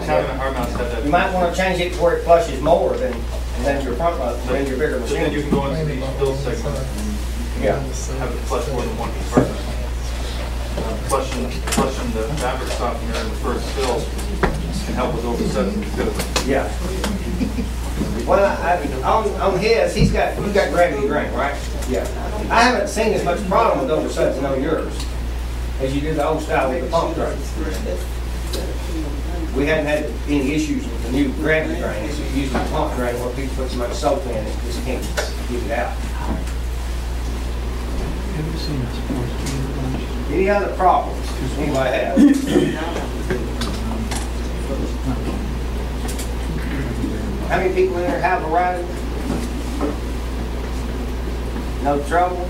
having a hard mouse have that. You might want to change it to where it flushes more than your front load, than your bigger But then you machine. can go into each fill segment Yeah. and have it flush more than one compartment. Flushing the fabric softener in the first fill can help with oversetting too. Yeah. Well, on his, you've got gravity drain, right? Yeah. I haven't seen as much problem with oversuds on yours as you do the old style with the pump drain. We hadn't had any issues with the new gravity drain. It's usually the pump drain where people put so much soap in it, just can't get it out. Any other problems anybody have? How many people in there have a ride? No trouble?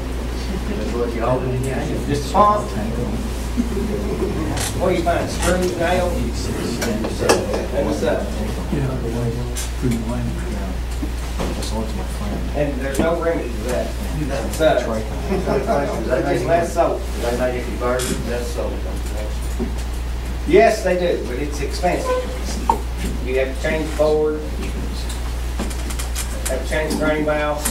Just a pump? What do you find? Screws, nails? And what's that? And there's no remedy to that. It's less soap. Yes, they do, but it's expensive. You have to change the board, have to change the drain valve.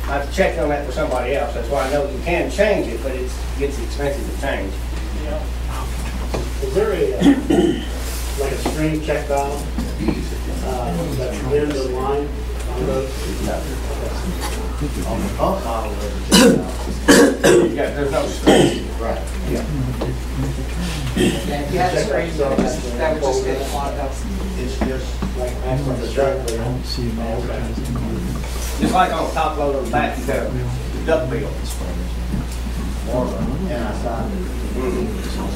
I've checked on that for somebody else. That's why I know you can change it, but it gets expensive to change. Is there like a string check valve that's in the line on those? On the pump model, yeah, there's no string. Right. Yeah. You had screens, that would just get clogged up. It's just like from the truck. Just like on the top load of the back, you got a duck bill. That's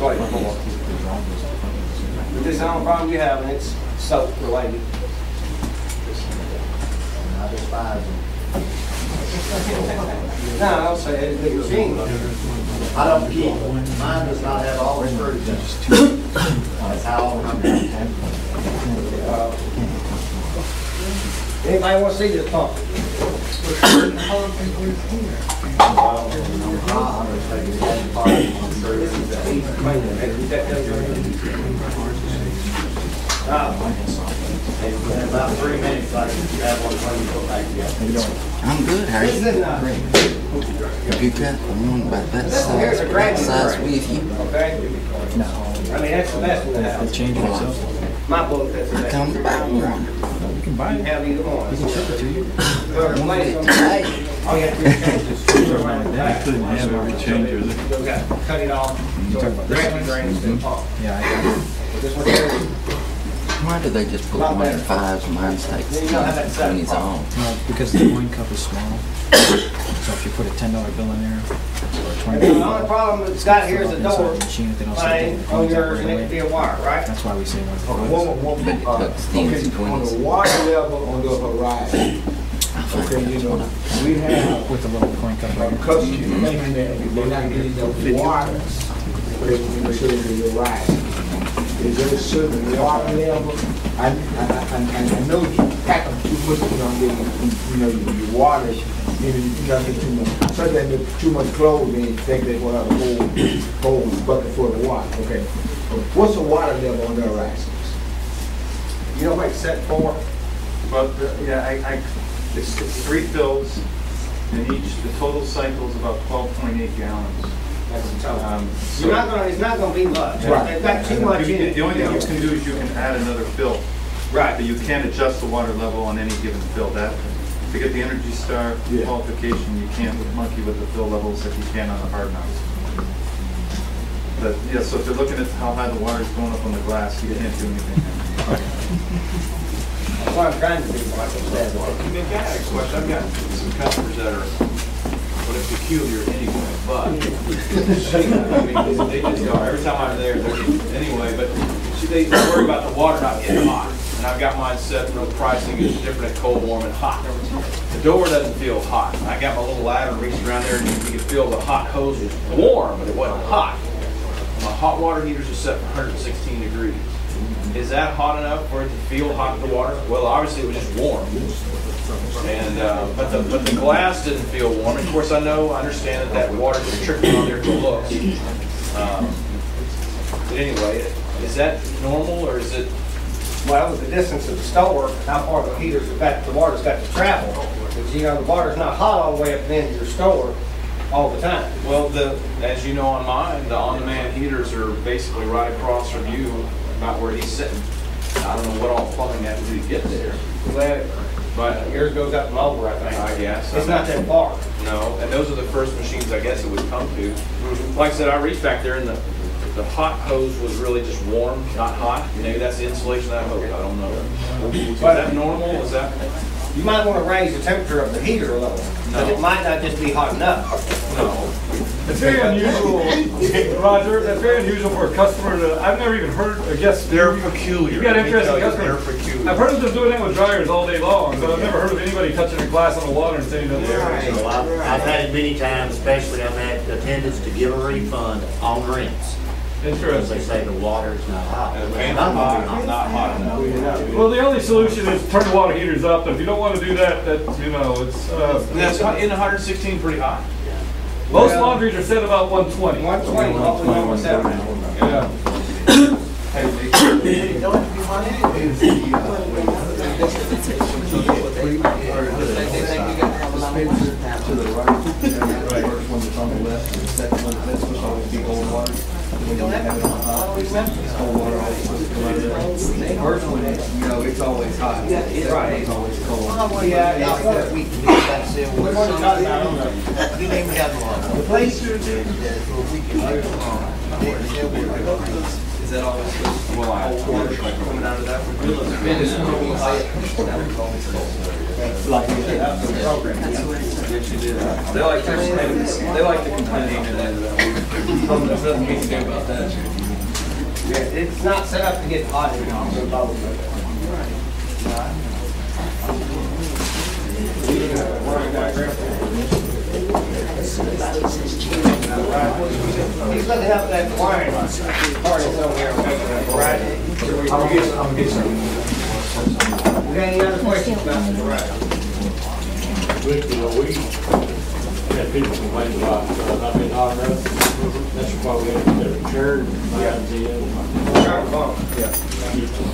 what it's for. But this is the only problem you have, and it's soap related. I despise them. No, I'll say it's a big machine. I don't keep it. Mine does not have all the screws in it. That's how I'm Anybody want to see this pump? In about 3 minutes, I can have one when you go back together. I'm good, how are This you? is Have you got one about that here's a size gravity with you? okay? No. I mean, that's the best one to have. Change it itself. My book, that's the best. Come buy one. You can buy You it. have either one. We can ship it to you. Whoever plays on Hey, all you have to do is change this screw around the back. Couldn't have every change, is it? You got to cut it off. So gravity drains the pump. Yeah, I got it. But this one here, why do they just put Lot one in better. fives? Mine takes Then you don't have that 20s second on. Well, because the coin cup is small. So if you put a $10 bill in there, or a the $20 only problem it's got here is the inside door the machine, if they don't thing set the on coins out yours, and right it could be away. a wire, right? That's why we say one. But it cuts Okay, things and on the 20s. water level on the horizon, okay, you know, we have With the little coin cup right here. customers thinking that they're not getting enough water, but they can show you the horizon. Is there a certain water level? I know you pack them too much, you know, your water, maybe you got too much. Sometimes with too much clothes, they think they want to hold bucket full of water, okay? What's the water level on the horizon? You know what it's set for? But, yeah, it's 3 fills, and the total cycle is about 12.8 gallons. You're not gonna, it's not gonna be much. Right. They've got too much in it. The only thing you can do is you can add another fill. Right. But you can't adjust the water level on any given fill. That, to get the Energy Star Yeah. qualification, you can't monkey with the fill levels that you can on the hard mouse. But, yeah, so if you're looking at how high the water is going up on the glass, you can't do anything. That's what I'm trying to do, Michael. I've got a question. I've got some customers that are, well, it's peculiar anyway, but, I mean, they just are, every time I'm there, they're, anyway, but they worry about the water not getting hot. And I've got mine set, the pricing is different at cold, warm, and hot. The door doesn't feel hot. I got my little ladder, reached around there, and you could feel the hot hose was warm, but it wasn't hot. My hot water heaters are set for 116 degrees. Is that hot enough for it to feel hot in the water? Well, obviously it was just warm. And but the glass didn't feel warm. Of course, I understand that water is trickling on there to looks. But anyway, Is that normal, or is it? Well, with the distance of the store, how far the heaters have got, the water's got to travel. Because, you know, the water's not hot all the way up into your store all the time. Well, as you know on mine, the on-demand heaters are basically right across from you, about where he's sitting. I don't know what all plumbing they have to do to get there. Well, But yours goes up and over, I think. I guess. It's not that far. No, and those are the first machines I guess it would come to. Like I said, I reached back there and the hot hose was really just warm, not hot. Maybe that's the insulation of that hose, I don't know. Is that normal? Is that? You might want to raise the temperature of the heater a little, but it might not just be hot enough. No. It's very unusual, Roger, that's very unusual for a customer to, I've never even heard, I guess. They're peculiar. You got Let me interesting tell you, customers. They're peculiar. I've heard of them doing that with dryers all day long, but I've never heard of anybody touching a glass on the water and saying that they're. So I've had it many times, especially I've had attendants to give a refund on rents. Because they Interesting. say the water's not hot. And the It's pan's not gonna be hot, not hot enough. Well, the only solution is turn the water heaters up, and if you don't want to do that, you know, it's, And that's in 116 pretty hot. most laundries are set about 120. 120, what we normally sell now. Yeah. To the right. The first one that's on the left, and the second one, that's supposed to always be cold water. When you have it on hot, it's cold water always supposed to come out of there. The first one, you know, it's always hot. The second one's always cold. Yeah, it's what we talking about on the the place. Is that always supposed to be Well, I cold water coming out of that one? Like the program. They like to complain, and then there's nothing we can do about that. Yeah, it's not set up to get hot in the boat. He's looking up that wiring part over here, right? I'll get some. You got any other questions about the garage? We had people complain about not being hot enough. That's why we had to turn Start the phone.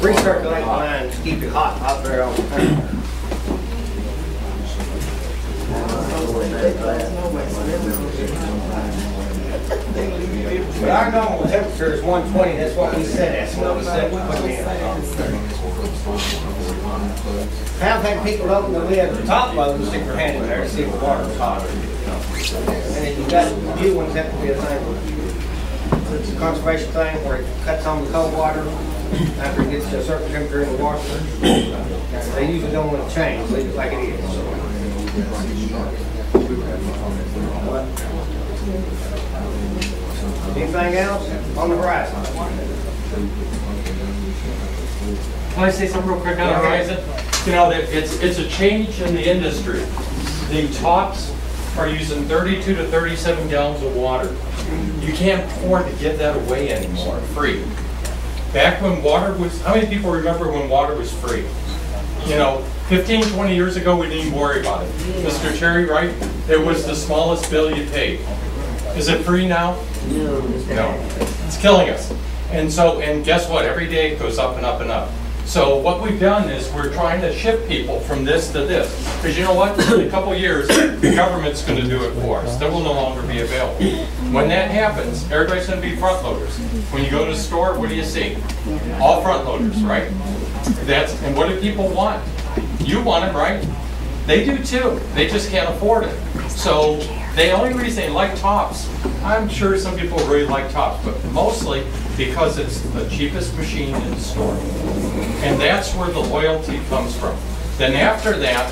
Recirculate the lines, keep it hot out there all the time. But our normal temperature is 120, that's what we set, that's what we set, we put it in. I've had people open the lid at the top load and stick their hand in there to see if the water's hot. And if you got new ones, that would be a thing. It's a conservation thing where it cuts on the cold water after it gets to a certain temperature in the water. They usually don't want to change, leave it like it is. Anything else on the horizon? Can I say something real quick on the horizon? You know, it's a change in the industry. The tops are using 32 to 37 gallons of water. You can't afford to give that away anymore, free. Back when water was, how many people remember when water was free? You know, 15, 20 years ago, we didn't worry about it. Mr. Cherry, right? It was the smallest bill you paid. Is it free now? No. It's killing us. And so, and guess what? Every day it goes up and up and up. So what we've done is we're trying to shift people from this to this. Because you know what? In a couple years, the government's going to do it for us. They will no longer be available. When that happens, everybody's going to be front loaders. When you go to the store, what do you see? All front loaders, right? And what do people want? You want it, right? They do too. They just can't afford it. So the only reason they like tops, I'm sure some people really like tops, but mostly because it's the cheapest machine in the store. And that's where the loyalty comes from. Then after that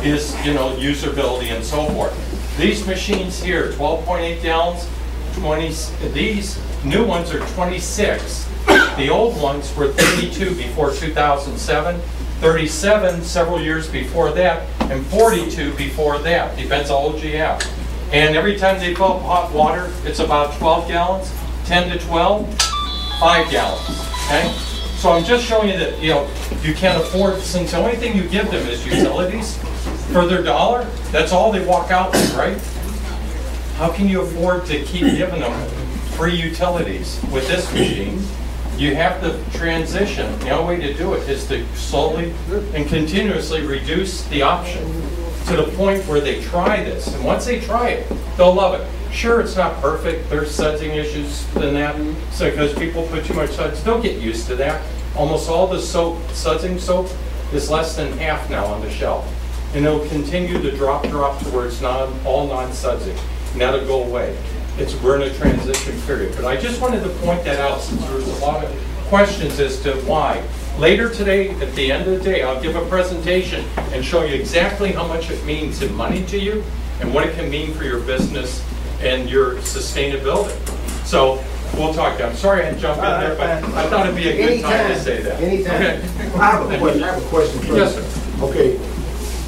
is, you know, usability and so forth. These machines here, 12.8 gallons, 20, these new ones are 26. The old ones were 32 before 2007, 37 several years before that, and 42 before that. Depends how old you have. And every time they fill up hot water, it's about 12 gallons, 10 to 12, 5 gallons, okay? So I'm just showing you that, you know, you can't afford, since the only thing you give them is utilities for their dollar, that's all they walk out with, right? How can you afford to keep giving them free utilities with this machine? You have to transition. The only way to do it is to slowly and continuously reduce the option to the point where they try this. And once they try it, they'll love it. Sure, it's not perfect. There's sudsing issues than that. So because people put too much suds, they'll get used to that. Almost all the soap, sudsing soap, is less than half now on the shelf. And it'll continue to drop towards all non-sudsing. And that'll go away. We're in a transition period. But I just wanted to point that out since there was a lot of questions as to why. Later today, at the end of the day, I'll give a presentation and show you exactly how much it means in money to you and what it can mean for your business and your sustainability. So we'll talk. I'm sorry I jumped in there, but I thought it'd be a good time to say that. Anytime. Okay. I have a question first. Yes, sir.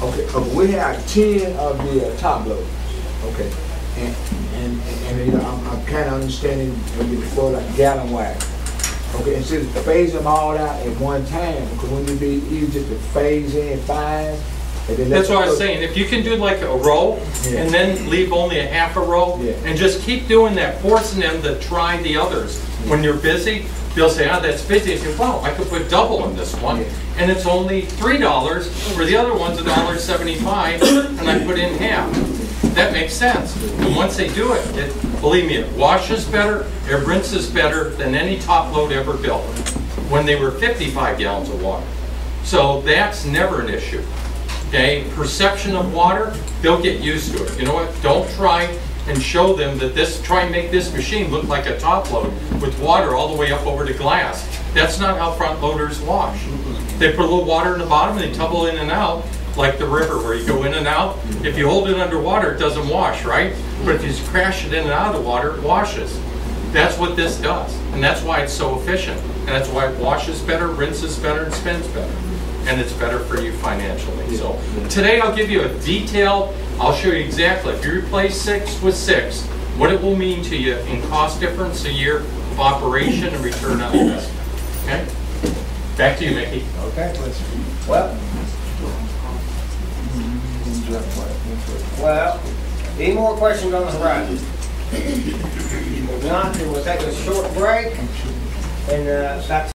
Okay, we have 10 of the top loads. Okay, and you know, I'm kind of understanding maybe before like gallon wise. Okay, instead of phase them all out at one time, because when you be easy just to phase in 5. And then That's what I was saying. If you can do like a row and then leave only a half a row and just keep doing that, forcing them to try the others. When you're busy, they'll say, oh, that's busy. I say, wow, I could put double in this one. And it's only $3, where the other one's $1.75, and I put in half. That makes sense. And once they do it, believe me, it washes better, it rinses better than any top load ever built when they were 55 gallons of water. So that's never an issue. Okay, perception of water, they'll get used to it. You know what? Don't try and show them that try and make this machine look like a top load with water all the way up over the glass. That's not how front loaders wash. They put a little water in the bottom and they tumble in and out like the river where you go in and out. If you hold it underwater, it doesn't wash, right? But if you crash it in and out of the water, it washes. That's what this does. And that's why it's so efficient. And that's why it washes better, rinses better, and spins better. And it's better for you financially. So today I'll give you a detailed, I'll show you exactly, if you replace 6 with 6, what it will mean to you in cost difference a year of operation and return on investment. Okay? Back to you, Mickey. Okay. Well, any more questions on the horizon? If not, then we'll take a short break and about